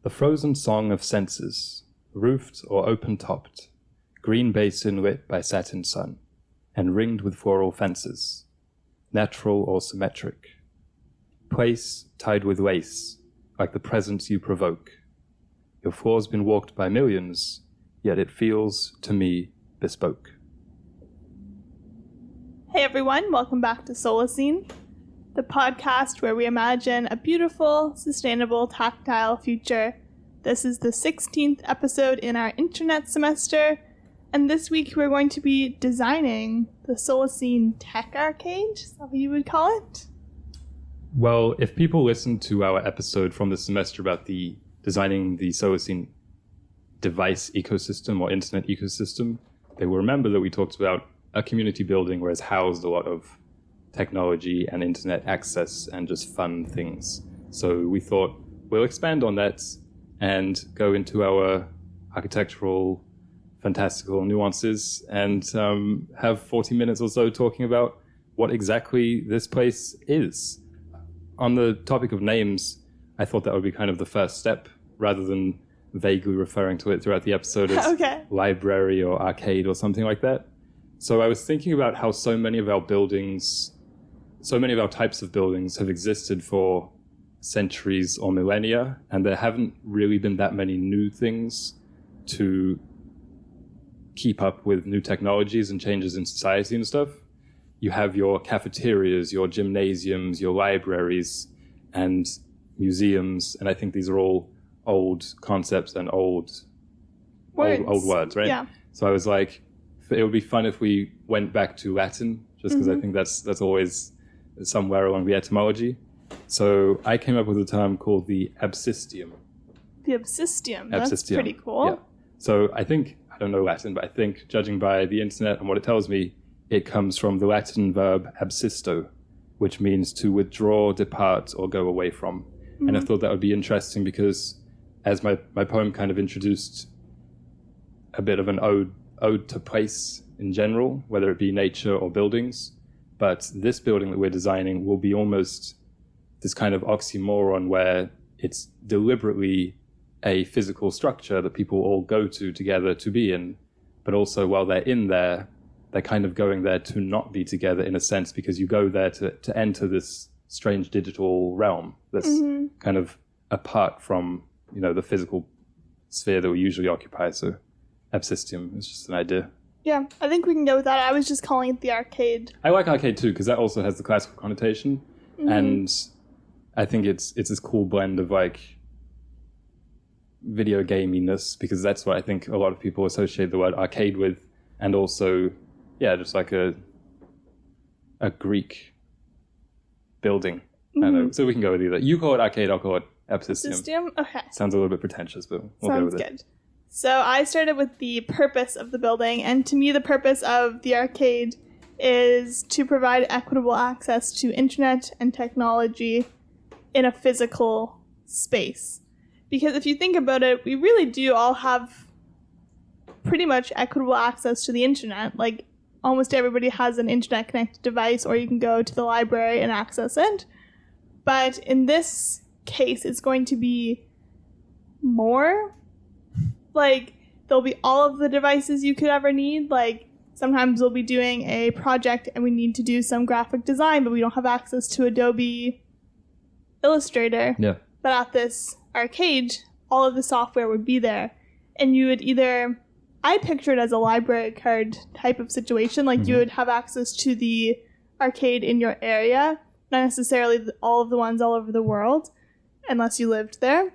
The frozen song of senses, roofed or open-topped, green basin lit by satin sun, and ringed with floral fences, natural or symmetric. Place tied with lace, like the presence you provoke. Your floor's been walked by millions, yet it feels, to me, bespoke. Hey everyone, welcome back to Solacene, the podcast where we imagine a beautiful, sustainable, tactile future. This is the 16th episode in our internet semester, and this week we're going to be designing the Solacene Tech Arcade. Is that what you would call it? Well, if people listen to our episode from this semester about designing the Solacene device ecosystem or internet ecosystem, they will remember that we talked about a community building where it's housed a lot of technology and internet access and just fun things. So we thought we'll expand on that and go into our architectural, fantastical nuances and have 40 minutes or so talking about what exactly this place is. On the topic of names, I thought that would be kind of the first step rather than vaguely referring to it throughout the episode as library or arcade or something like that. So I was thinking about how so many of our types of buildings have existed for centuries or millennia, and there haven't really been that many new things to keep up with new technologies and changes in society and stuff. You have your cafeterias, your gymnasiums, your libraries, and museums, and I think these are all old concepts and old words, right? Yeah. So I was like, it would be fun if we went back to Latin, just because I think that's always somewhere along the etymology. So I came up with a term called the absistium. The absistium. That's pretty cool. Yeah. So I don't know Latin, but I think, judging by the internet and what it tells me, it comes from the Latin verb absisto, which means to withdraw, depart, or go away from. And I thought that would be interesting because, as my poem kind of introduced a bit of an ode to place in general, whether it be nature or buildings. But this building that we're designing will be almost this kind of oxymoron where it's deliberately a physical structure that people all go to together to be in. But also while they're in there, they're kind of going there to not be together in a sense, because you go there to enter this strange digital realm that's kind of apart from, the physical sphere that we usually occupy. So absistium is just an idea. Yeah, I think we can go with that. I was just calling it the arcade. I like arcade too, because that also has the classical connotation. And I think it's this cool blend of like video gaminess, because that's what I think a lot of people associate the word arcade with. And also, just like a Greek building. I don't know. So we can go with either. You call it arcade, I'll call it absistium. Absistium? Okay. Sounds a little bit pretentious, but we'll go with it. Sounds good. So I started with the purpose of the building, and to me the purpose of the arcade is to provide equitable access to internet and technology in a physical space. Because if you think about it, we really do all have pretty much equitable access to the internet. Like, almost everybody has an internet-connected device, or you can go to the library and access it. But in this case, it's going to be more. Like, there'll be all of the devices you could ever need. Like, sometimes we'll be doing a project and we need to do some graphic design, but we don't have access to Adobe Illustrator. Yeah. But at this arcade, all of the software would be there. And you would I picture it as a library card type of situation. Like, you would have access to the arcade in your area, not necessarily all of the ones all over the world, unless you lived there.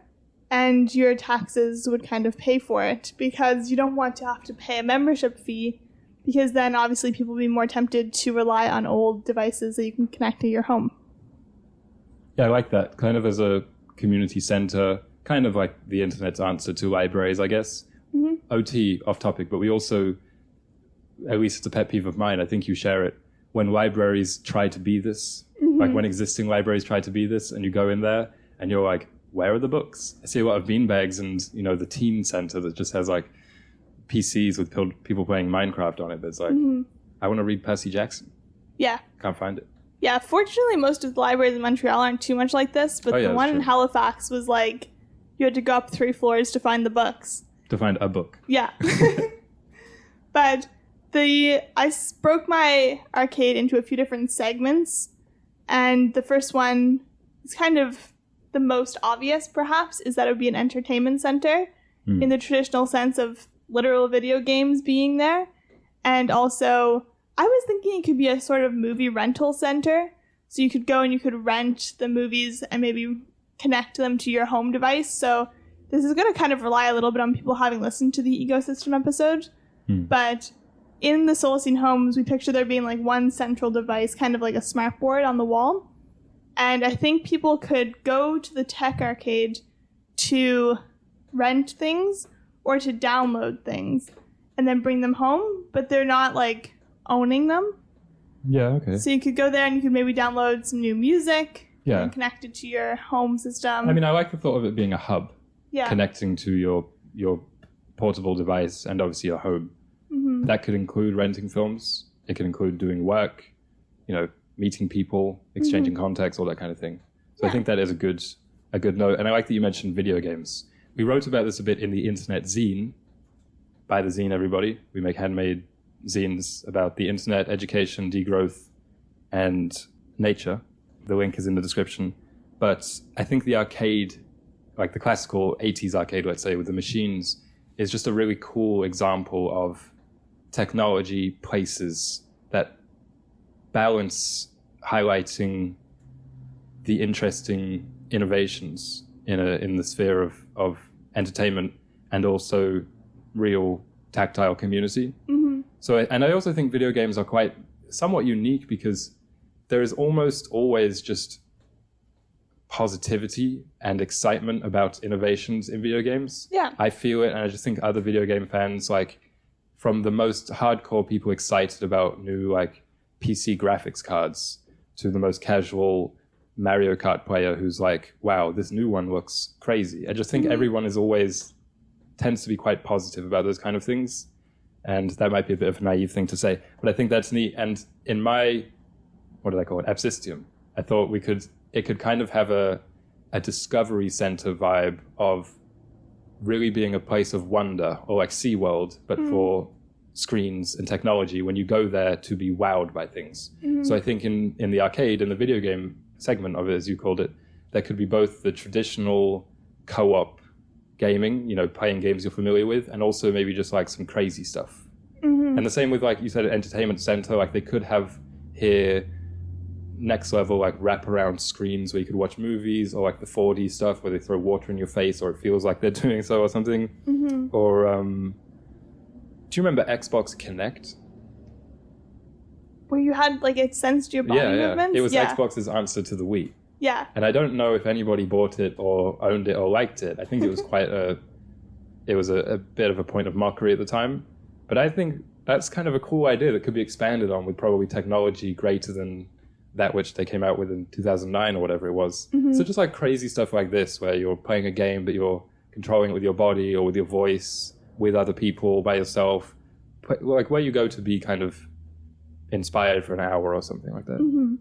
And your taxes would kind of pay for it, because you don't want to have to pay a membership fee, because then obviously people will be more tempted to rely on old devices that you can connect to your home. Yeah, I like that. Kind of as a community center, kind of like the internet's answer to libraries, I guess. OT, off topic, but we also, at least it's a pet peeve of mine, I think you share it, when libraries try to be this, like when existing libraries try to be this, and you go in there and you're like, where are the books? I see a lot of beanbags and, the teen center that just has like PCs with people playing Minecraft on it. That's like, I want to read Percy Jackson. Yeah. Can't find it. Yeah, fortunately most of the libraries in Montreal aren't too much like this, but the one in Halifax was like you had to go up 3 floors to find the books. To find a book. Yeah. But I broke my arcade into a few different segments, and the first one is kind of the most obvious, perhaps, is that it would be an entertainment center in the traditional sense of literal video games being there. And also, I was thinking it could be a sort of movie rental center, so you could go and you could rent the movies and maybe connect them to your home device. So this is going to kind of rely a little bit on people having listened to the ecosystem episode, but in the Solacene homes, we picture there being like one central device, kind of like a smart board on the wall. And I think people could go to the tech arcade to rent things or to download things and then bring them home, but they're not like owning them. Yeah, okay. So you could go there and you could maybe download some new music Yeah. and connect it to your home system. I mean, I like the thought of it being a hub, yeah. connecting to your portable device and obviously your home. That could include renting films. It could include doing work, meeting people, exchanging contacts, all that kind of thing. So I think that is a good note. And I like that you mentioned video games. We wrote about this a bit in the internet zine. Buy the zine, everybody. We make handmade zines about the internet, education, degrowth, and nature. The link is in the description. But I think the arcade, like the classical 80s arcade, let's say, with the machines, is just a really cool example of technology places that balance highlighting the interesting innovations in the sphere of entertainment and also real tactile community. So, and I also think video games are quite somewhat unique because there is almost always just positivity and excitement about innovations in video games. Yeah. I feel it, and I just think other video game fans, like from the most hardcore people excited about new like PC graphics cards to the most casual Mario Kart player who's like, wow, this new one looks crazy. I just think everyone tends to be quite positive about those kind of things. And that might be a bit of a naive thing to say, but I think that's neat. And in my, what did I call it? Absistium. I thought it could kind of have a discovery center vibe of really being a place of wonder, or like SeaWorld, but for screens and technology, when you go there to be wowed by things. So I think in the arcade, in the video game segment of it, as you called it, there could be both the traditional co-op gaming, playing games you're familiar with, and also maybe just like some crazy stuff. And the same with, like you said, an entertainment center, like they could have here next level like wraparound screens where you could watch movies, or like the 4D stuff where they throw water in your face or it feels like they're doing so or something. Or do you remember Xbox Kinect? Where you had like it sensed your body movements? It was Xbox's answer to the Wii. Yeah. And I don't know if anybody bought it or owned it or liked it. I think it was a bit of a point of mockery at the time. But I think that's kind of a cool idea that could be expanded on with probably technology greater than that which they came out with in 2009 or whatever it was. So just like crazy stuff like this, where you're playing a game, but you're controlling it with your body or with your voice, with other people, by yourself. Like where you go to be kind of inspired for an hour or something like that.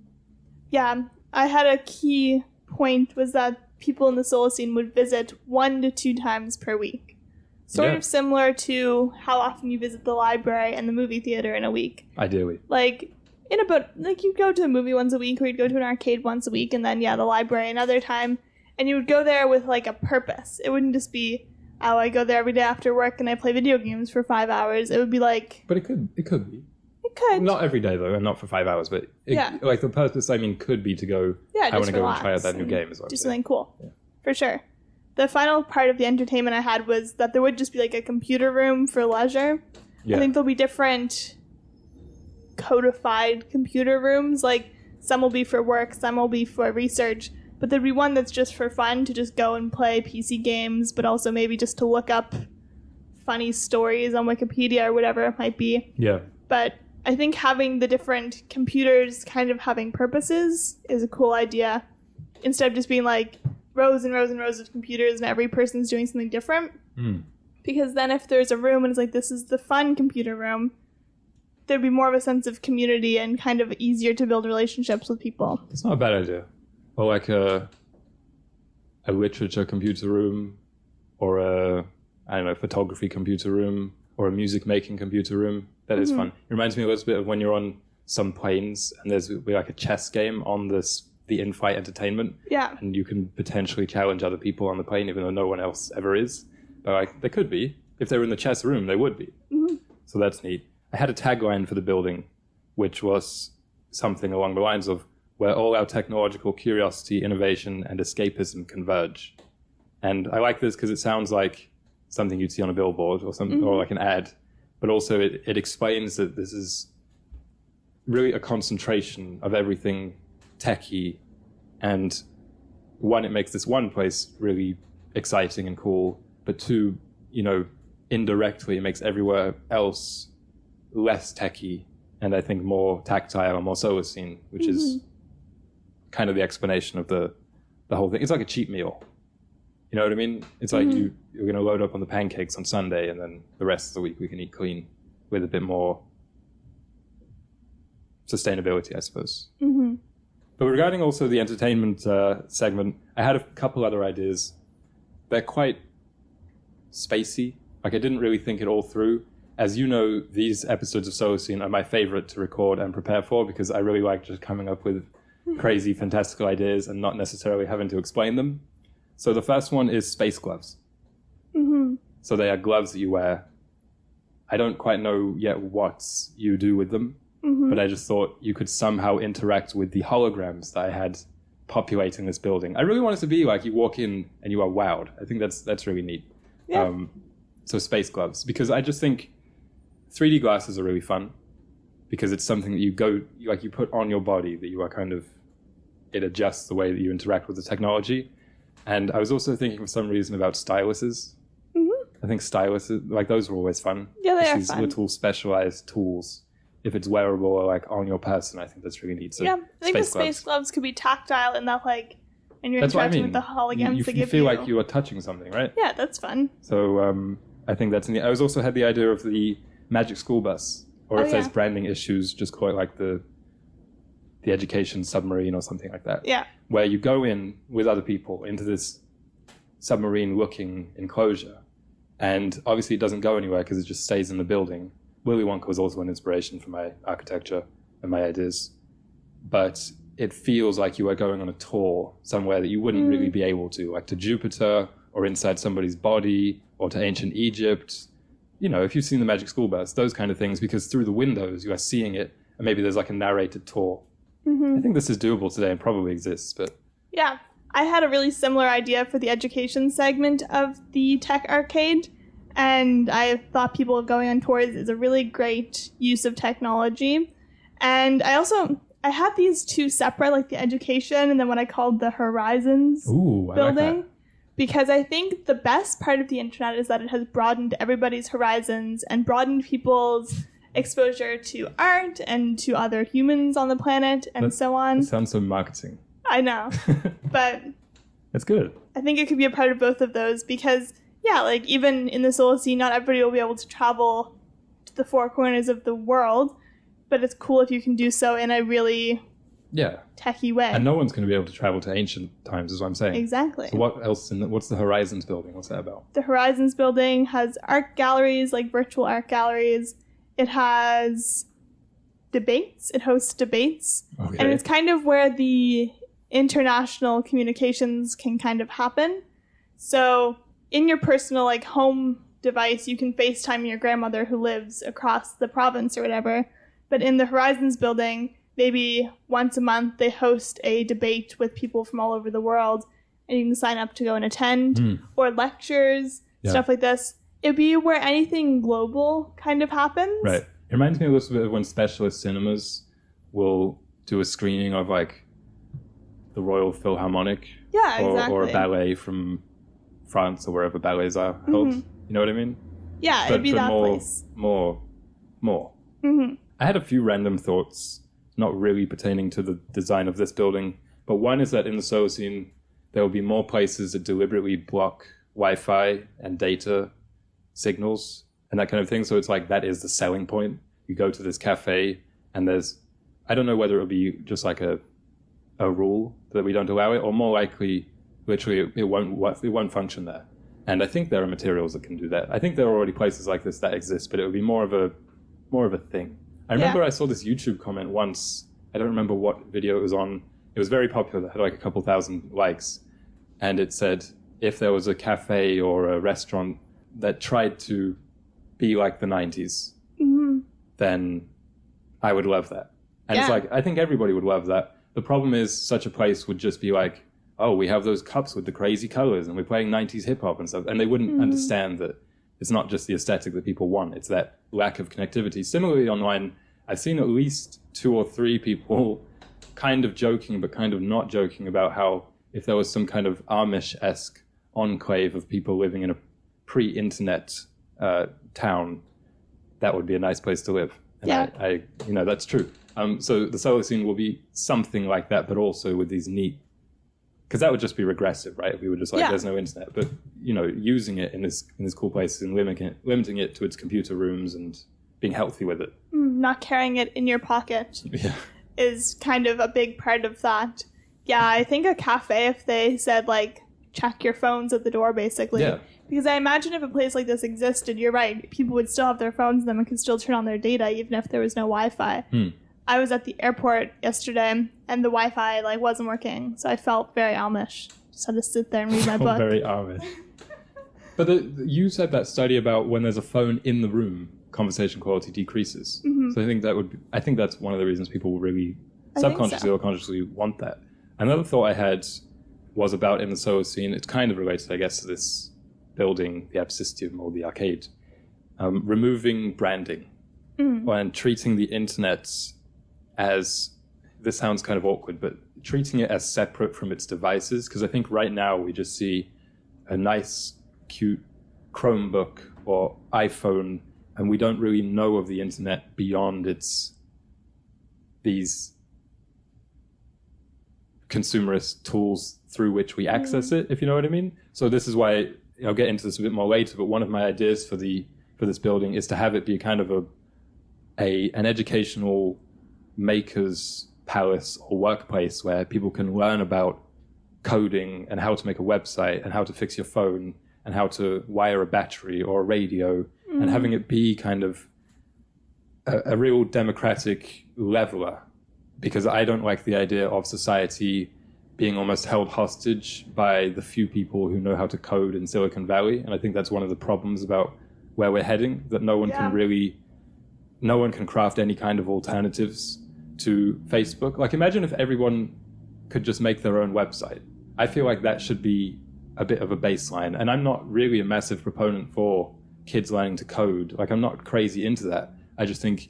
Yeah. I had a key point was that people in the Solacene would visit 1 to 2 times per week. Sort of similar to how often you visit the library and the movie theater in a week. Ideally. Like you'd go to a movie once a week, or you'd go to an arcade once a week, and then the library another time, and you would go there with like a purpose. It wouldn't just be, oh, I go there every day after work and I play video games for 5 hours. It would be like... But it could be. It could. Not every day, though, and not for 5 hours, but like the purpose, could be to go, I want to go and try out that new game as well. Do something cool. Yeah. For sure. The final part of the entertainment I had was that there would just be like a computer room for leisure. Yeah. I think there'll be different codified computer rooms. Like some will be for work, some will be for research, but there'd be one that's just for fun, to just go and play PC games, but also maybe just to look up funny stories on Wikipedia or whatever it might be. Yeah. But I think having the different computers kind of having purposes is a cool idea, instead of just being like rows and rows and rows of computers and every person's doing something different. Because then if there's a room and it's like, this is the fun computer room, there'd be more of a sense of community and kind of easier to build relationships with people. It's not a bad idea. Or like a literature computer room, or a, I don't know, photography computer room or a music making computer room. That is fun. It reminds me a little bit of when you're on some planes and there's like a chess game on the in-flight entertainment. Yeah. And you can potentially challenge other people on the plane, even though no one else ever is. But like, they could be. If they were in the chess room, they would be. So that's neat. I had a tagline for the building, which was something along the lines of where all our technological curiosity, innovation, and escapism converge. And I like this because it sounds like something you'd see on a billboard or something, or like an ad. But also it explains that this is really a concentration of everything techie. And one, it makes this one place really exciting and cool. But two, indirectly, it makes everywhere else less techie and I think more tactile and more Solacene, which is kind of the explanation of the whole thing. It's like a cheap meal. You know what I mean? It's like you're going to load up on the pancakes on Sunday and then the rest of the week we can eat clean with a bit more sustainability, I suppose. But regarding also the entertainment segment, I had a couple other ideas. They're quite spacey. Like I didn't really think it all through. As you know, these episodes of Solacene are my favorite to record and prepare for because I really like just coming up with crazy, fantastical ideas and not necessarily having to explain them. So the first one is space gloves. So they are gloves that you wear. I don't quite know yet what you do with them, but I just thought you could somehow interact with the holograms that I had populating this building. I really want it to be like you walk in and you are wowed. I think that's really neat. Yeah. So space gloves, because I just think 3D glasses are really fun because it's something that you put on your body that you are it adjusts the way that you interact with the technology. And I was also thinking for some reason about styluses. I think styluses, like those are always fun. Yeah, they are these fun. little specialized tools. If it's wearable or like on your person, I think that's really neat. So yeah, I think the space gloves. gloves could be tactile and that and you're That's what I interacting mean. with the holograms You they give feel like you are touching something, right? Yeah, that's fun. So I think that's neat. I also had the idea of the magic school bus, or if there's branding issues, just call it like the education submarine or something like that. Yeah. Where you go in with other people into this submarine-looking enclosure, and obviously it doesn't go anywhere because it just stays in the building. Willy Wonka was also an inspiration for my architecture and my ideas, but it feels like you are going on a tour somewhere that you wouldn't really be able to, like to Jupiter or inside somebody's body or to ancient Egypt. If you've seen the Magic School Bus, those kind of things, because through the windows you are seeing it, and maybe there's like a narrated tour. I think this is doable today and probably exists, but... Yeah, I had a really similar idea for the education segment of the tech arcade, and I thought people going on tours is a really great use of technology. And I had these two separate, like the education and then what I called the Horizons building. Like that. Because I think the best part of the internet is that it has broadened everybody's horizons and broadened people's exposure to art and to other humans on the planet and so on. That sounds so marketing. I know, but That's good. I think it could be a part of both of those because, like even in the Solacene, not everybody will be able to travel to the four corners of the world, but it's cool if you can do so in a really techie way. And no one's going to be able to travel to ancient times, is what I'm saying. Exactly. So what else? What's the Horizons building? What's that about? The Horizons building has art galleries, like virtual art galleries. It has debates. It hosts debates. Okay. And it's kind of where the international communications can kind of happen. So in your personal home device, you can FaceTime your grandmother who lives across the province or whatever. But in the Horizons building, maybe once a month they host a debate with people from all over the world, and you can sign up to go and attend, or lectures, stuff like this. It'd be where anything global kind of happens. Right. It reminds me a little bit of when specialist cinemas will do a screening of the Royal Philharmonic or a ballet from France or wherever ballets are held. You know what I mean? Yeah, it'd be that place. More. I had a few random thoughts, not really pertaining to the design of this building, but one is that in the Solacene, there will be more places that deliberately block Wi-Fi and data signals and that kind of thing. So it's like that is the selling point. You go to this cafe and I don't know whether it'll be just like a rule that we don't allow it, or more likely, literally, it won't function there. And I think there are materials that can do that. I think there are already places like this that exist, but it would be more of a thing. I remember I saw this YouTube comment once. I don't remember what video it was on. It was very popular. It had like a couple thousand likes. And it said, if there was a cafe or a restaurant that tried to be like the 90s, then I would love that. And it's like, I think everybody would love that. The problem is such a place would just be like, oh, we have those cups with the crazy colors and we're playing 90s hip hop and stuff. And they wouldn't understand that it's not just the aesthetic that people want. It's that lack of connectivity. Similarly, online, I've seen at least 2 or 3 people kind of joking, but kind of not joking about how if there was some kind of Amish-esque enclave of people living in a pre-internet town, that would be a nice place to live. And I that's true. So the Solacene will be something like that, but also with these neat, because that would just be regressive, right? If we were just like, there's no internet, but using it in this cool places and limiting it to its computer rooms and being healthy with it. Not carrying it in your pocket is kind of a big part of that. Yeah, I think a cafe, if they said like, check your phones at the door, basically. Yeah. Because I imagine if a place like this existed, you're right, people would still have their phones and then could still turn on their data even if there was no Wi-Fi. I was at the airport yesterday and the Wi-Fi wasn't working, so I felt very Amish. Just had to sit there and read my book. Very Amish. But you said that study about when there's a phone in the room, conversation quality decreases. So I think that's one of the reasons people really subconsciously or consciously want that. Another thought I had was about in the Solacene. It's kind of related, I guess, to this building, the Absistum or the arcade, removing branding and treating the internet as, this sounds kind of awkward, but treating it as separate from its devices. Because I think right now we just see a nice, cute Chromebook or iPhone, and we don't really know of the internet beyond these consumerist tools through which we access it, if you know what I mean. So this is why I'll get into this a bit more later, but one of my ideas for this building is to have it be kind of an educational maker's palace or workplace where people can learn about coding and how to make a website and how to fix your phone and how to wire a battery or a radio, and having it be kind of a real democratic leveler. Because I don't like the idea of society being almost held hostage by the few people who know how to code in Silicon Valley. And I think that's one of the problems about where we're heading, that no one can craft any kind of alternatives to Facebook. Like, imagine if everyone could just make their own website. I feel like that should be a bit of a baseline. And I'm not really a massive proponent for kids learning to code. Like, I'm not crazy into that. I just think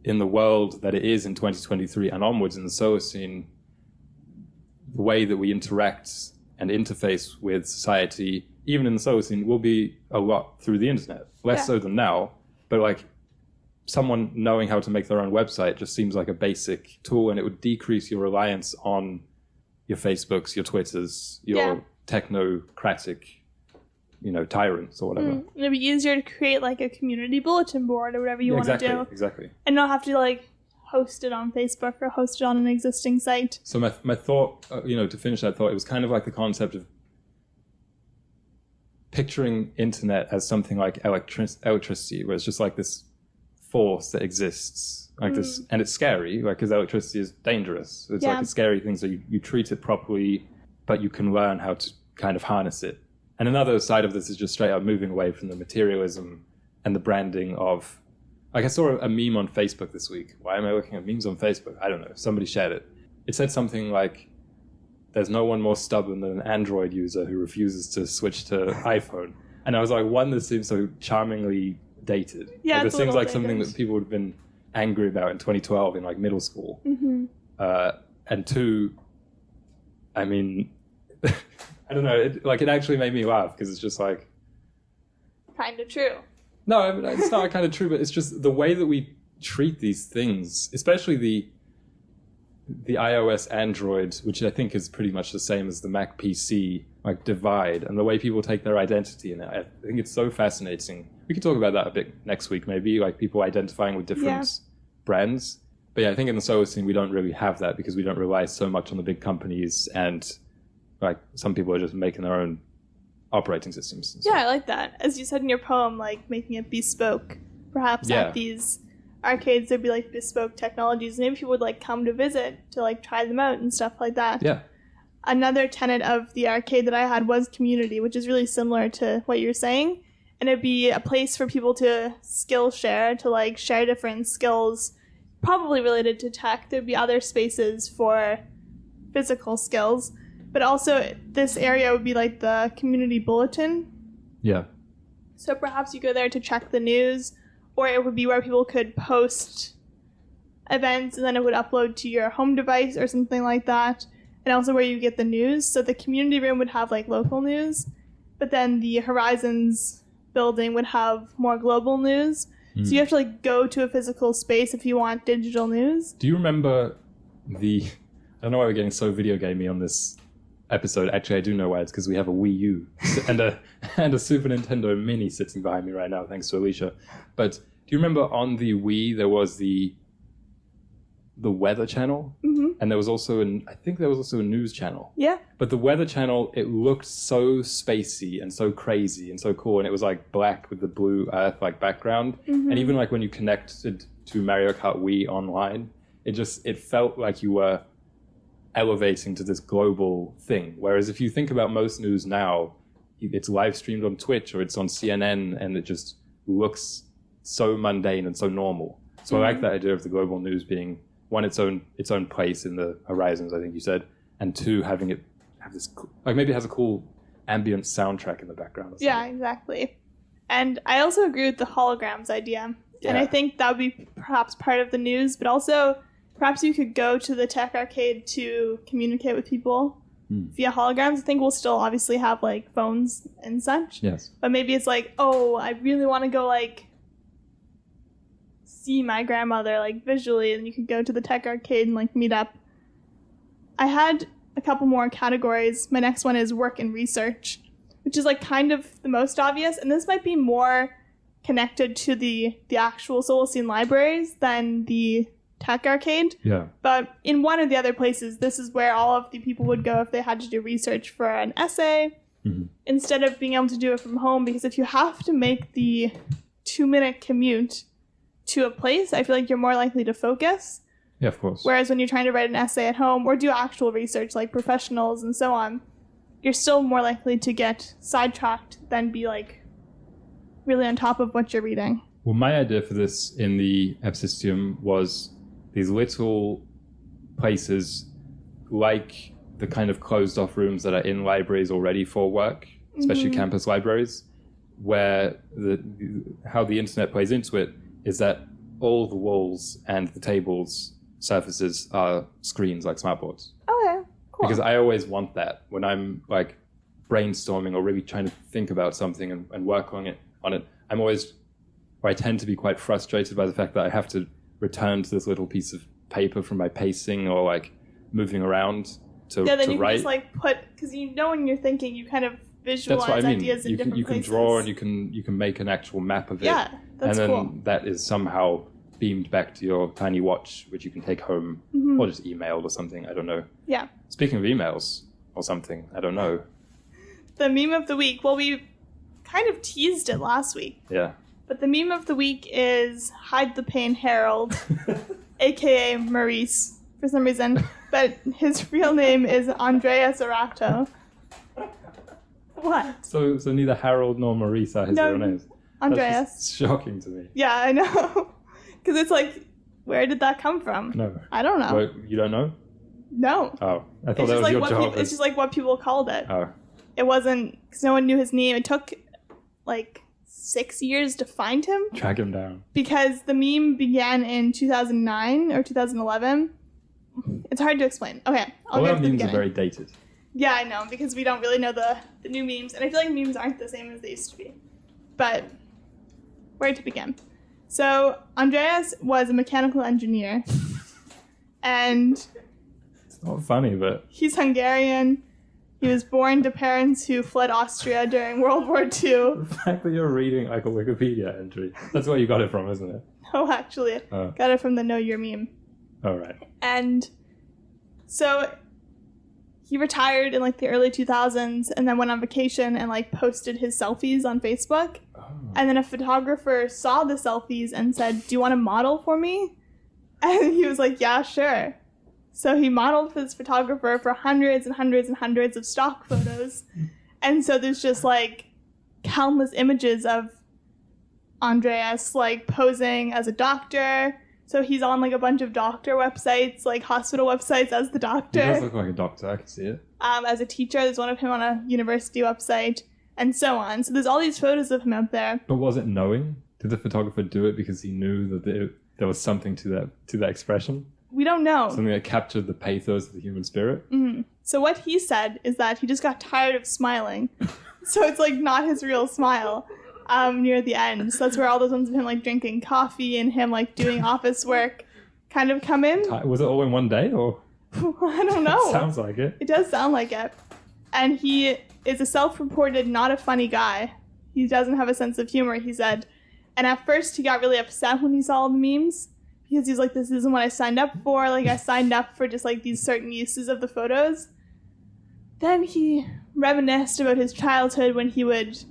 in the world that it is in 2023 and onwards in the Solacene, the way that we interact and interface with society, even in the Solacene, will be a lot through the internet. Less so than now, but like someone knowing how to make their own website just seems like a basic tool, and it would decrease your reliance on your Facebooks, your Twitters, your technocratic tyrants or whatever. It'd be easier to create like a community bulletin board or whatever you want to do. Exactly. And not have to host it on Facebook or host it on an existing site. So my thought, to finish that thought, it was kind of like the concept of picturing internet as something like electricity, where it's just like this force that exists like this, and it's scary, because electricity is dangerous. It's like a scary thing, so you treat it properly, but you can learn how to kind of harness it. And another side of this is just straight up moving away from the materialism and the branding of, like, I saw a meme on Facebook this week. Why am I looking at memes on Facebook? I don't know. Somebody shared it. It said something like, there's no one more stubborn than an Android user who refuses to switch to iPhone. And I was like, one, this seems so charmingly dated. Yeah, it seems like something that people would have been angry about in 2012 in like middle school. And two, I mean, I don't know. It actually made me laugh, because it's just like, kind of true. No, I mean, it's not kind of true, but it's just the way that we treat these things, especially the iOS Android, which I think is pretty much the same as the Mac PC, like divide, and the way people take their identity in it. I think it's so fascinating. We can talk about that a bit next week, maybe, like people identifying with different brands. But yeah, I think in the Solacene we don't really have that, because we don't rely so much on the big companies, and like some people are just making their own operating systems. Yeah, I like that. As you said in your poem, like making it bespoke. Perhaps at these arcades there'd be like bespoke technologies. Maybe people would like come to visit to like try them out and stuff like that. Yeah. Another tenet of the arcade that I had was community, which is really similar to what you're saying. And it'd be a place for people to skill share, to like share different skills, probably related to tech. There'd be other spaces for physical skills. But also this area would be like the community bulletin. Yeah. So perhaps you go there to check the news, or it would be where people could post events and then it would upload to your home device or something like that. And also where you get the news. So the community room would have like local news, but then the Horizons building would have more global news. So you have to like go to a physical space if you want digital news. Do you remember I don't know why we're getting so video gamey on this episode. Actually, I do know why. It's because we have a Wii U and a Super Nintendo Mini sitting behind me right now, thanks to Alicia. But do you remember on the Wii there was the weather channel? Mm-hmm. And there was also I think there was also a news channel. Yeah. But the weather channel, it looked so spacey and so crazy and so cool, and it was like black with the blue earth like background. Mm-hmm. And even like when you connected to Mario Kart Wii online, it felt like you were elevating to this global thing. Whereas if you think about most news now, it's live streamed on Twitch or it's on CNN, and it just looks so mundane and so normal. So I like that idea of the global news being, one, its own place in the Horizons, I think you said, and two, having it have this, like maybe it has a cool ambient soundtrack in the background. Yeah, exactly. And I also agree with the holograms idea. Yeah. And I think that would be perhaps part of the news, but also perhaps you could go to the tech arcade to communicate with people via holograms. I think we'll still obviously have like phones and such. Yes. But maybe it's like, oh, I really want to go like see my grandmother like visually, and you could go to the tech arcade and like meet up. I had a couple more categories. My next one is work and research, which is like kind of the most obvious, and this might be more connected to the actual Solacene libraries than the tech arcade. Yeah. But in one of the other places, this is where all of the people would go if they had to do research for an essay, instead of being able to do it from home, because if you have to make the 2-minute commute to a place, I feel like you're more likely to focus. Yeah, of course. Whereas when you're trying to write an essay at home or do actual research like professionals and so on, you're still more likely to get sidetracked than be like really on top of what you're reading. Well, my idea for this in the Epsystem was these little places like the kind of closed off rooms that are in libraries already for work, especially campus libraries, where how the internet plays into it is that all the walls and the tables surfaces are screens like smartboards. Okay, cool. Because I always want that when I'm like brainstorming or really trying to think about something and work on it. I tend to be quite frustrated by the fact that I have to return to this little piece of paper from my pacing or like moving around to then to you write. Can just like put, because you know when you're thinking, you kind of visualize That's what I mean. ideas in different places. You can draw and you can make an actual map of it. Yeah, that's and then cool. that is somehow beamed back to your tiny watch, which you can take home or just emailed or something. I don't know. Yeah. Speaking of emails or something, I don't know. The meme of the week. Well, we kind of teased it last week. Yeah. But the meme of the week is Hide the Pain Harold, a.k.a. Maurice, for some reason. But his real name is Andrea Zerato. What? So neither Harold nor Maurice are his real names. Andreas. That's just shocking to me. Yeah, I know. Because it's like, where did that come from? No. I don't know. Well, you don't know? No. Oh, I thought that was your job. It's just like what people called it. Oh. It wasn't, because no one knew his name. It took like 6 years to find him. Track him down. Because the meme began in 2009 or 2011. It's hard to explain. Okay, I'll get to the memes beginning. are very dated. Yeah, I know, because we don't really know the new memes. And I feel like memes aren't the same as they used to be. But where to begin? So, Andreas was a mechanical engineer. And It's not funny, but he's Hungarian. He was born to parents who fled Austria during World War II. the fact that you're reading like a Wikipedia entry, that's where you got it from, isn't it? No, actually. Oh. Got it from the Know Your Meme. All right. And so he retired in like the early 2000s and then went on vacation and like posted his selfies on Facebook. Oh. And then a photographer saw the selfies and said, "Do you want to model for me?" And he was like, "Yeah, sure." So he modeled for this photographer for hundreds and hundreds and hundreds of stock photos. And so there's just like countless images of Andreas like posing as a doctor. So he's on like a bunch of doctor websites, like hospital websites as the doctor. He does look like a doctor, I can see it. As a teacher, there's one of him on a university website, and so on. So there's all these photos of him out there. But was it knowing? Did the photographer do it because he knew that there was something to that expression? We don't know. Something that captured the pathos of the human spirit? Mm-hmm. So what he said is that he just got tired of smiling. So it's like not his real smile near the end. So that's where all those ones of him like drinking coffee and him like doing office work kind of come in. Was it all in one day or? I don't know. Sounds like it. It does sound like it. And he is a self-reported not a funny guy. He doesn't have a sense of humor, he said. And at first he got really upset when he saw all the memes. Because he's like, this isn't what I signed up for. Like, I signed up for just, like, these certain uses of the photos. Then he reminisced about his childhood when he would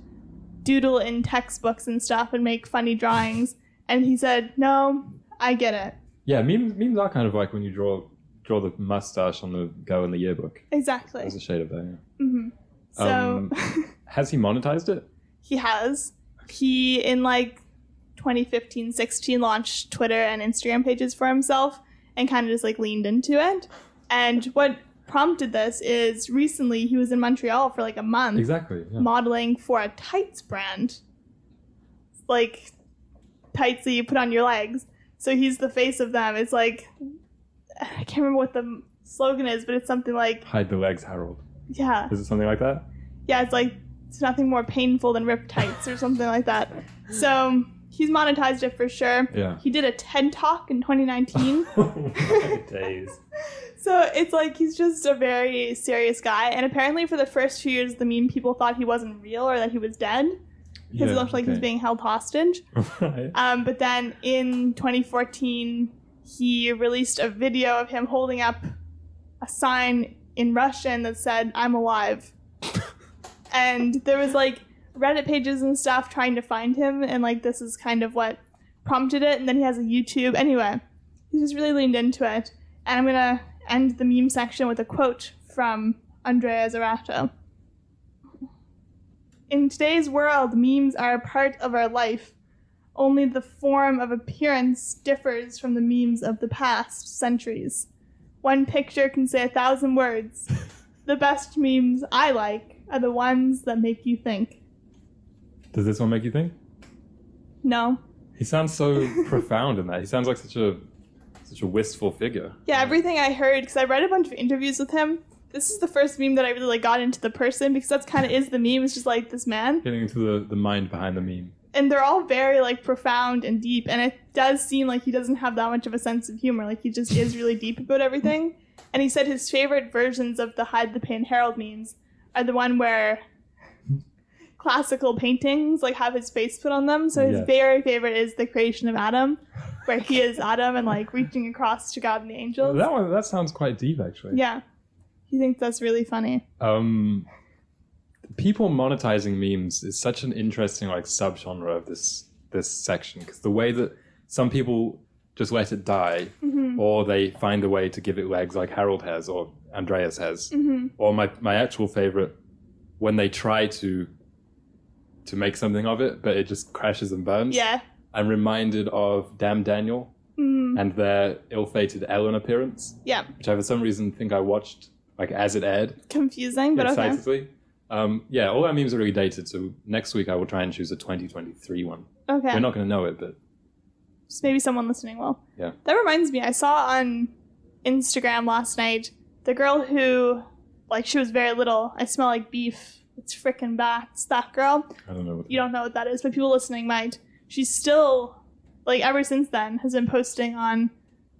doodle in textbooks and stuff and make funny drawings. And he said, no, I get it. Yeah, memes are kind of like when you draw the mustache on the girl in the yearbook. Exactly. There's a shade of that, yeah. Mm-hmm. So... has he monetized it? He has. He, in, like... 2015-16 launched Twitter and Instagram pages for himself and kind of just like leaned into it. And what prompted this is recently he was in Montreal for like a month. Exactly. Yeah. Modeling for a tights brand. Like tights that you put on your legs. So he's the face of them. It's like, I can't remember what the slogan is, but it's something like... Hide the legs, Harold. Yeah. Is it something like that? Yeah, it's like, it's nothing more painful than ripped tights or something like that. So... he's monetized it for sure. Yeah. He did a TED Talk in 2019. Days. So it's like he's just a very serious guy. And apparently for the first few years of the meme, people thought he wasn't real or that he was dead. Because it looked like he was being held hostage. Right. But then in 2014, he released a video of him holding up a sign in Russian that said, "I'm alive." And there was like Reddit pages and stuff trying to find him, and like this is kind of what prompted it. And then he has a YouTube. Anyway, he just really leaned into it. And I'm gonna end the meme section with a quote from Andrea Zarato. "In today's world, memes are a part of our life. Only the form of appearance differs from the memes of the past centuries. One picture can say 1,000 words. The best memes I like are the ones that make you think." Does this one make you think? No. He sounds so profound in that. He sounds like such a wistful figure. Yeah, everything I heard, because I read a bunch of interviews with him, this is the first meme that I really like got into the person, because that's kind of is the meme. It's just like this man. Getting into the mind behind the meme. And they're all very like profound and deep, and it does seem like he doesn't have that much of a sense of humor. Like he just is really deep about everything. And he said his favorite versions of the Hide the Pain Harold memes are the one where classical paintings like have his face put on them. So his very favorite is the creation of Adam, where he is Adam and like reaching across to God and the angels. That sounds quite deep, actually. Yeah, he thinks that's really funny. People monetizing memes is such an interesting like subgenre of this section, because the way that some people just let it die, or they find a way to give it legs, like Harold has or Andreas has, or my actual favorite, when they try to make something of it, but it just crashes and burns. Yeah. I'm reminded of Damn Daniel and their ill-fated Ellen appearance. Yeah. Which I for some reason think I watched like as it aired. Confusing, but excitedly. Okay. Yeah, all our memes are really dated, so next week I will try and choose a 2023 one. Okay. We're not going to know it, but... just maybe someone listening will. Yeah. That reminds me, I saw on Instagram last night the girl who, like, she was very little. I smell like beef. It's frickin' bats. That girl. I don't know. You don't know what that is, but people listening might. She's still, like, ever since then, has been posting on,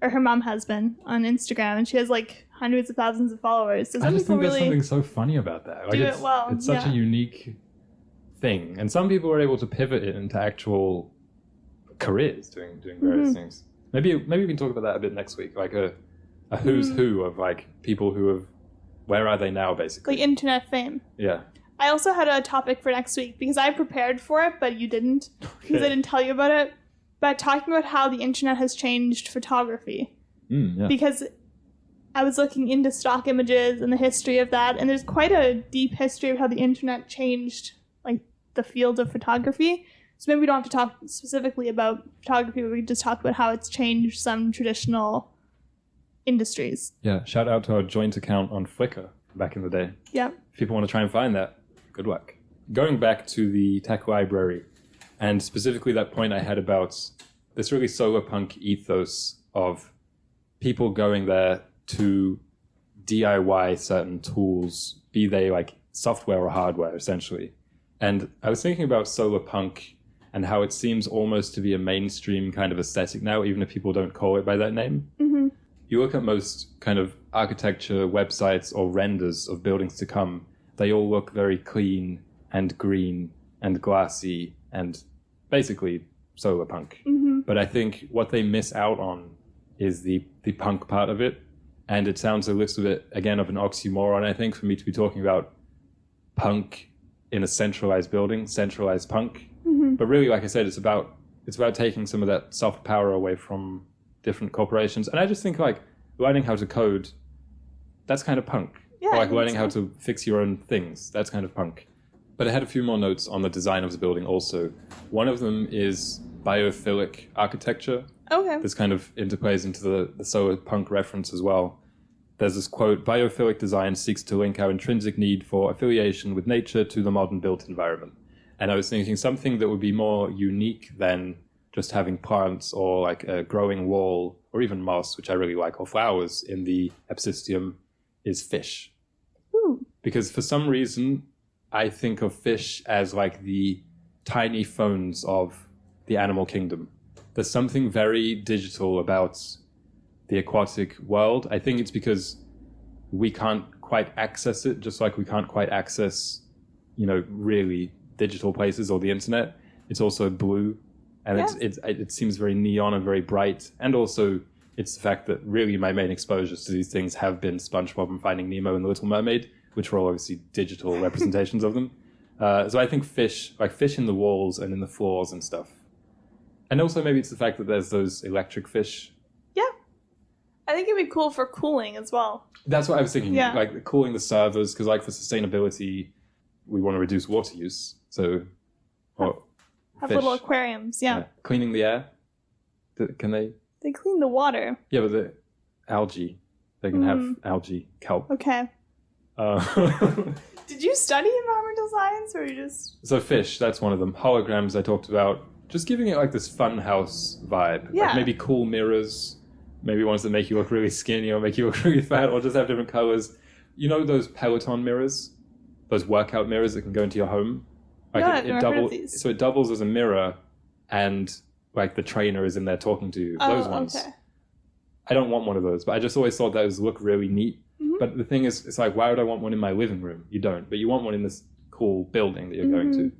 or her mom has been, on Instagram, and she has, like, hundreds of thousands of followers. So I just think there's something so funny about that. Like, do it well. It's such a unique thing. And some people are able to pivot it into actual careers doing various things. Maybe we can talk about that a bit next week, like a who's who of, like, people who have where are they now, basically? Like internet fame. Yeah. I also had a topic for next week because I prepared for it, but you didn't because I didn't tell you about it. But talking about how the internet has changed photography. Yeah. Because I was looking into stock images and the history of that, and there's quite a deep history of how the internet changed like the field of photography. So maybe we don't have to talk specifically about photography, but we just talk about how it's changed some traditional industries. Yeah, shout out to our joint account on Flickr back in the day. Yeah. If people want to try and find that, good luck. Going back to the tech library, and specifically that point I had about this really solar punk ethos of people going there to DIY certain tools, be they like software or hardware, essentially. And I was thinking about solar punk and how it seems almost to be a mainstream kind of aesthetic now, even if people don't call it by that name. Mm-hmm. You look at most kind of architecture websites or renders of buildings to come, they all look very clean and green and glassy and basically solar punk. Mm-hmm. But I think what they miss out on is the punk part of it. And it sounds a little bit, again, of an oxymoron, I think, for me to be talking about punk in a centralized building, centralized punk. Mm-hmm. But really, like I said, it's about taking some of that soft power away from different corporations. And I just think like learning how to code, that's kind of punk. Yeah, Or like learning how to fix your own things, that's kind of punk. But I had a few more notes on the design of the building also. One of them is biophilic architecture. Okay. This kind of interplays into the solar punk reference as well. There's this quote, biophilic design seeks to link our intrinsic need for affiliation with nature to the modern built environment. And I was thinking something that would be more unique than just having plants or like a growing wall or even moss, which I really like, or flowers in the epicystem is fish. Ooh. Because for some reason, I think of fish as like the tiny phones of the animal kingdom. There's something very digital about the aquatic world. I think it's because we can't quite access it, just like we can't quite access, really digital places or the internet. It's also blue, and it seems very neon and very bright. And also, it's the fact that really my main exposures to these things have been SpongeBob and Finding Nemo and The Little Mermaid, which were all obviously digital representations of them. So I think fish in the walls and in the floors and stuff. And also maybe it's the fact that there's those electric fish. Yeah. I think it'd be cool for cooling as well. That's what I was thinking. Yeah. Like cooling the servers, because like for sustainability, we want to reduce water use. So, Have little aquariums, yeah. Cleaning the air. Can they? They clean the water. Yeah, but the algae. They can have algae, kelp. Okay. Did you study environmental science or you just... So fish, that's one of them. Holograms I talked about. Just giving it like this fun house vibe. Yeah. Like maybe cool mirrors. Maybe ones that make you look really skinny or make you look really fat or just have different colors. You know those Peloton mirrors? Those workout mirrors that can go into your home? Like No, I've never heard of these. So it doubles as a mirror and like the trainer is in there talking to you. Those ones. Okay. I don't want one of those, but I just always thought those look really neat. Mm-hmm. But the thing is, it's like, why would I want one in my living room? You don't, but you want one in this cool building that you're going to.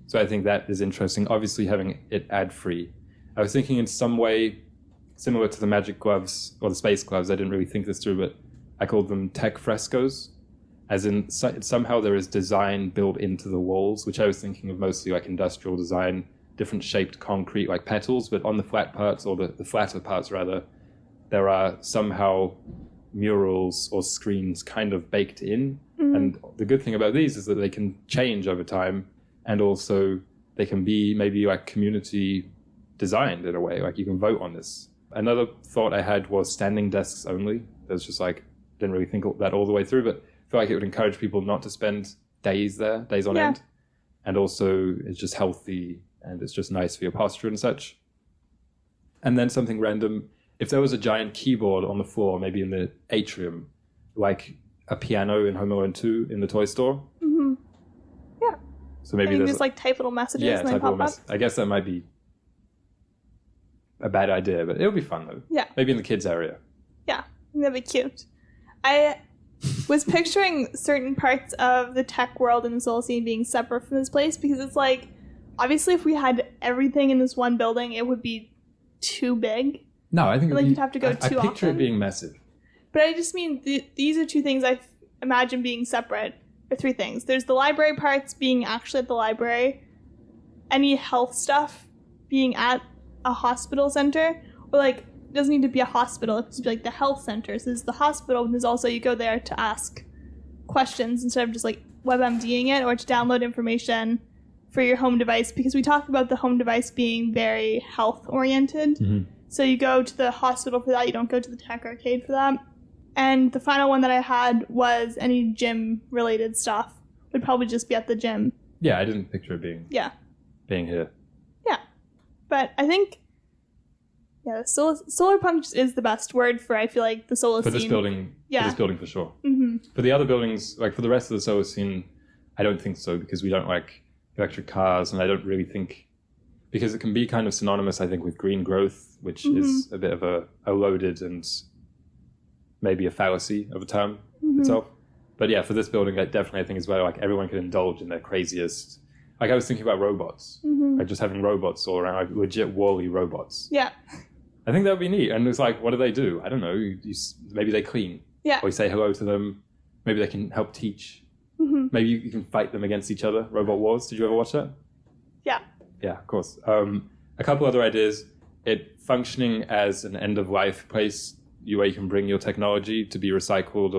So I think that is interesting. Obviously, having it ad-free. I was thinking in some way, similar to the magic gloves or the space gloves, I didn't really think this through, but I called them tech frescoes. As in, somehow there is design built into the walls, which I was thinking of mostly like industrial design, different shaped concrete like petals, but on the flat parts, or the flatter parts rather, there are somehow murals or screens kind of baked in. And the good thing about these is that they can change over time, and also they can be maybe like community designed in a way, like you can vote on this. Another thought I had was standing desks only. There's just like, didn't really think that all the way through, but I feel like it would encourage people not to spend days on end. And also it's just healthy and it's just nice for your posture and such. And then something random, if there was a giant keyboard on the floor, maybe in the atrium, like a piano in Home Alone 2 in the toy store. Mm-hmm. Yeah. So maybe and you there's just like type little messages and then type pop up. I guess that might be a bad idea, but it'll be fun though. Yeah. Maybe in the kids area. Yeah, I think that'd be cute. I was picturing certain parts of the tech world and the soul scene being separate from this place because it's like, obviously if we had everything in this one building, it would be too big. No, I think like you'd have to go too often. I picture it being massive. But I just mean these are two things I imagine being separate are three things. There's the library parts being actually at the library, any health stuff being at a hospital center, or like, it doesn't need to be a hospital, it could be like the health center. So there's the hospital, and there's also, you go there to ask questions instead of just like WebMDing it or to download information for your home device, because we talk about the home device being very health oriented. Mm-hmm. So you go to the hospital for that, you don't go to the tech arcade for that. And the final one that I had was any gym related stuff would probably just be at the gym. Yeah, I didn't picture it being here. Yeah. But I think solar punk just is the best word for, I feel like, the solar scene. For this building for sure. Mm-hmm. For the other buildings, like for the rest of the solar scene, I don't think so, because we don't like electric cars, and I don't really think, because it can be kind of synonymous, I think, with green growth, which is a bit of a loaded and maybe a fallacy of a term itself. But yeah, for this building, definitely I think is where like everyone can indulge in their craziest. Like I was thinking about robots, like just having robots all around, like legit Wall-E robots. Yeah. I think that would be neat. And it's like, what do? I don't know. Maybe they clean. Yeah. Or you say hello to them. Maybe they can help teach. Maybe you can fight them against each other. Robot Wars. Did you ever watch that? Yeah. Yeah, of course. A couple other ideas. It functioning as an end-of-life place where you can bring your technology to be recycled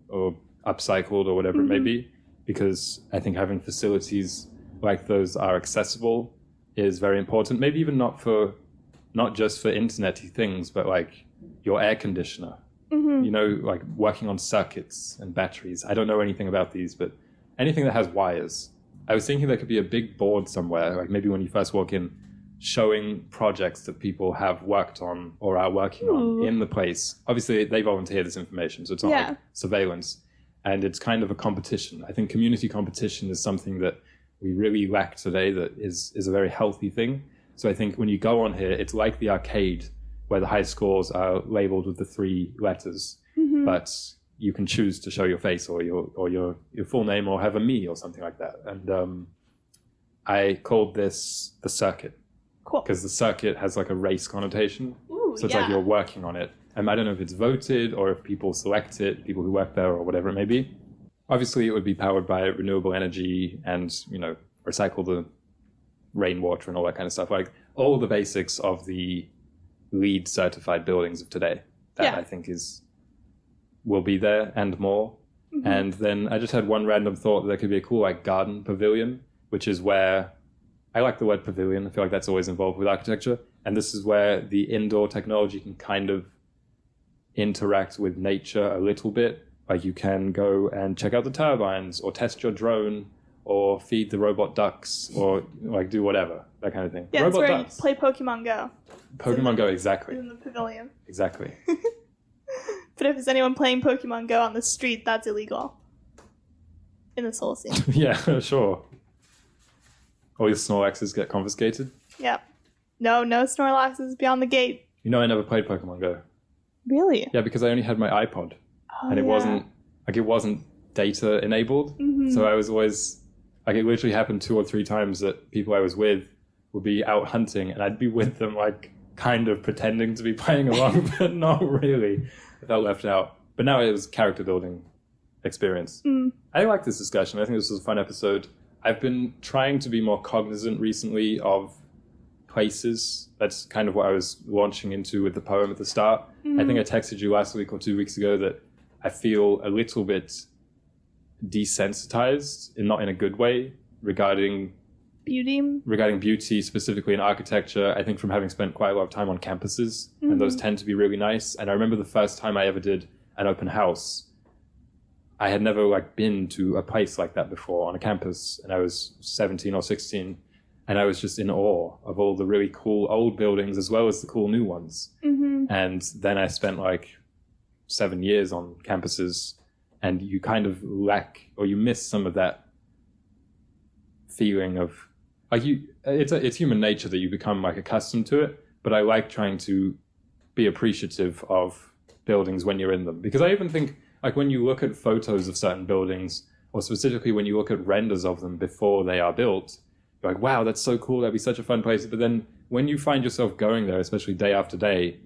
or upcycled or whatever it may be. Because I think having facilities like those are accessible is very important. Maybe even not just for internet-y things, but like your air conditioner. You know, like working on circuits and batteries. I don't know anything about these, but anything that has wires. I was thinking there could be a big board somewhere, like maybe when you first walk in, showing projects that people have worked on or are working on in the place. Obviously, they volunteer this information, so it's not like surveillance. And it's kind of a competition. I think community competition is something that we really lack today that is a very healthy thing. So I think when you go on here, it's like the arcade where the high scores are labeled with the 3 letters, but you can choose to show your face or your full name or have a me or something like that. And I called this the circuit. Cool. Because the circuit has like a race connotation. Ooh, so it's like you're working on it. And I don't know if it's voted or if people select it, people who work there or whatever it may be. Obviously, it would be powered by renewable energy and, recycle the rainwater and all that kind of stuff. Like all the basics of the LEED certified buildings of today that I think will be there and more. And then I just had one random thought that there could be a cool like garden pavilion, which is where I like the word pavilion. I feel like that's always involved with architecture. And this is where the indoor technology can kind of interact with nature a little bit. Like you can go and check out the turbines or test your drone or feed the robot ducks or like do whatever, that kind of thing. Yeah, robot that's where ducks. you play Pokemon Go. Pokemon Go, exactly. In the pavilion. Exactly. But if there's anyone playing Pokemon Go on the street, that's illegal. In the soul scene. Yeah, sure. All your Snorlaxes get confiscated. Yep. No Snorlaxes beyond the gate. You know I never played Pokemon Go. Really? Yeah, because I only had my iPod. Oh, And it wasn't data enabled. So I was always, like it literally happened 2 or 3 times that people I was with would be out hunting and I'd be with them like kind of pretending to be playing along, but not really. I felt left out. But now it was character building experience. I like this discussion. I think this was a fun episode. I've been trying to be more cognizant recently of places. That's kind of what I was launching into with the poem at the start. I think I texted you last week or 2 weeks ago that I feel a little bit desensitized, and not in a good way, regarding beauty, specifically in architecture. I think from having spent quite a lot of time on campuses, and those tend to be really nice. And I remember the first time I ever did an open house, I had never like been to a place like that before on a campus, and I was 17 or 16, and I was just in awe of all the really cool old buildings as well as the cool new ones. And then I spent like 7 years on campuses, and you kind of lack or you miss some of that feeling of like it's human nature that you become like accustomed to it. But I like trying to be appreciative of buildings when you're in them, because I even think like when you look at photos of certain buildings, or specifically when you look at renders of them before they are built, you're like, wow, that's so cool, that'd be such a fun place. But then when you find yourself going there, especially day after day,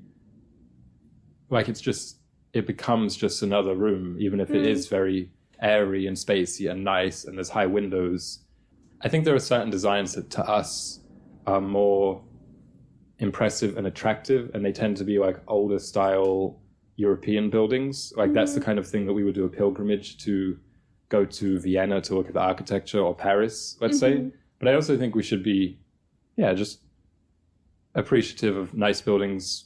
like it becomes just another room, even if it is very airy and spacey and nice, and there's high windows. I think there are certain designs that to us are more impressive and attractive, and they tend to be like older style European buildings. Like that's the kind of thing that we would do a pilgrimage to go to Vienna to look at the architecture, or Paris, let's say. But I also think we should be, just appreciative of nice buildings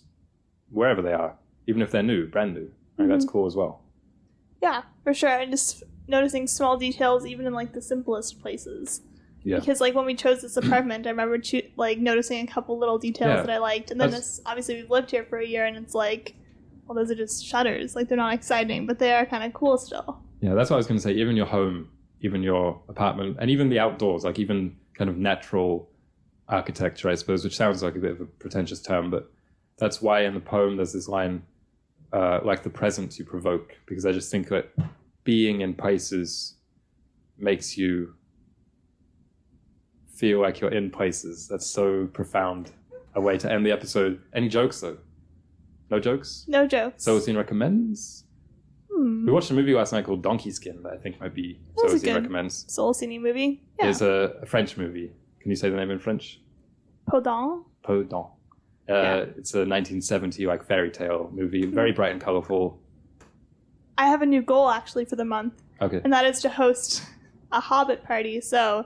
wherever they are, even if they're new, brand new. Like, that's cool as well. Yeah, for sure. And just noticing small details, even in like the simplest places. Yeah. Because like when we chose this apartment, I remember noticing a couple little details that I liked. And then obviously we've lived here for a year, and it's like, well, those are just shutters. Like, they're not exciting, but they are kind of cool still. Yeah, that's what I was going to say. Even your home, even your apartment, and even the outdoors, like even kind of natural architecture, I suppose, which sounds like a bit of a pretentious term, but that's why in the poem there's this line, like the presence you provoke, because I just think that being in places makes you feel like you're in places. That's so profound a way to end the episode. Any jokes, though? No jokes? No jokes. Celestine recommends? We watched a movie last night called Donkey Skin that I think might be Celestine recommends. Celestine movie? Yeah. It's a French movie. Can you say the name in French? Podon? Podon. It's a 1970 like fairy tale movie, very bright and colorful. I have a new goal actually for the month. Okay. And that is to host a Hobbit party. So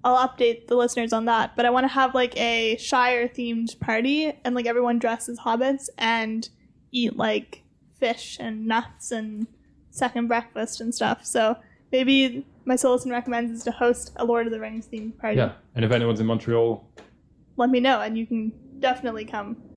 I'll update the listeners on that. But I want to have like a Shire themed party, and like everyone dressed as hobbits and eat like fish and nuts and second breakfast and stuff. So maybe my Celestine recommends is to host a Lord of the Rings themed party. Yeah. And if anyone's in Montreal, let me know, and you can definitely come.